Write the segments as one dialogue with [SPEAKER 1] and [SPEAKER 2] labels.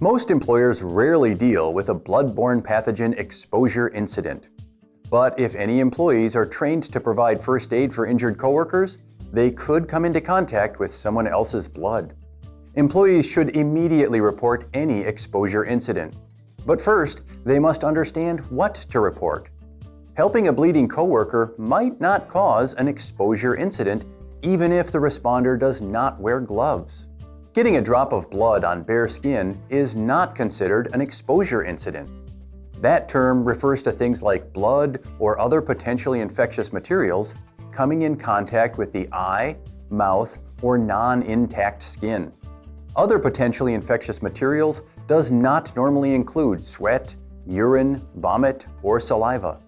[SPEAKER 1] Most employers rarely deal with a bloodborne pathogen exposure incident. But if any employees are trained to provide first aid for injured coworkers, they could come into contact with someone else's blood. Employees should immediately report any exposure incident. But first, they must understand what to report. Helping a bleeding coworker might not cause an exposure incident, even if the responder does not wear gloves. Getting a drop of blood on bare skin is not considered an exposure incident. That term refers to things like blood or other potentially infectious materials coming in contact with the eye, mouth, or non-intact skin. Other potentially infectious materials does not normally include sweat, urine, vomit, or saliva.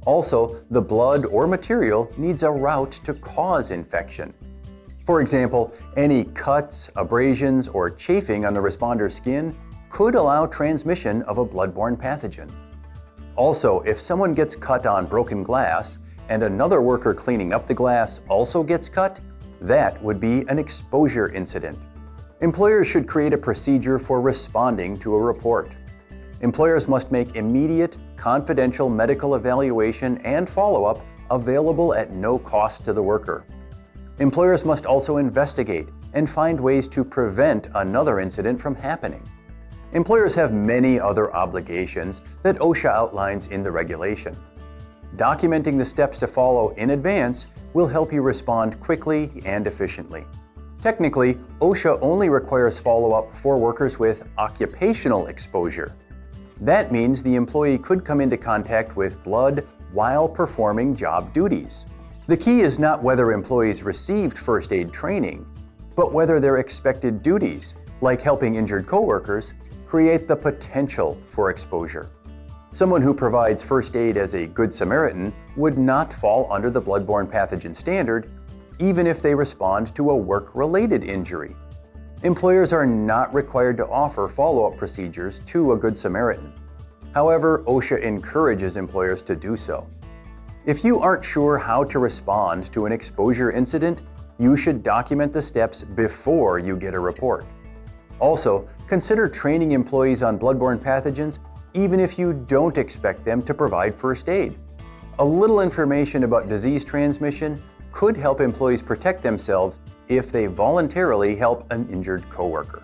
[SPEAKER 1] Also, the blood or material needs a route to cause infection. For example, any cuts, abrasions, or chafing on the responder's skin could allow transmission of a bloodborne pathogen. Also, if someone gets cut on broken glass and another worker cleaning up the glass also gets cut, that would be an exposure incident. Employers should create a procedure for responding to a report. Employers must make immediate, confidential medical evaluation and follow-up available at no cost to the worker. Employers must also investigate and find ways to prevent another incident from happening. Employers have many other obligations that OSHA outlines in the regulation. Documenting the steps to follow in advance will help you respond quickly and efficiently. Technically, OSHA only requires follow-up for workers with occupational exposure. That means the employee could come into contact with blood while performing job duties. The key is not whether employees received first aid training, but whether their expected duties, like helping injured coworkers, create the potential for exposure. Someone who provides first aid as a Good Samaritan would not fall under the bloodborne pathogen standard, even if they respond to a work-related injury. Employers are not required to offer follow-up procedures to a Good Samaritan. However, OSHA encourages employers to do so. If you aren't sure how to respond to an exposure incident, you should document the steps before you get a report. Also, consider training employees on bloodborne pathogens even if you don't expect them to provide first aid. A little information about disease transmission could help employees protect themselves if they voluntarily help an injured coworker.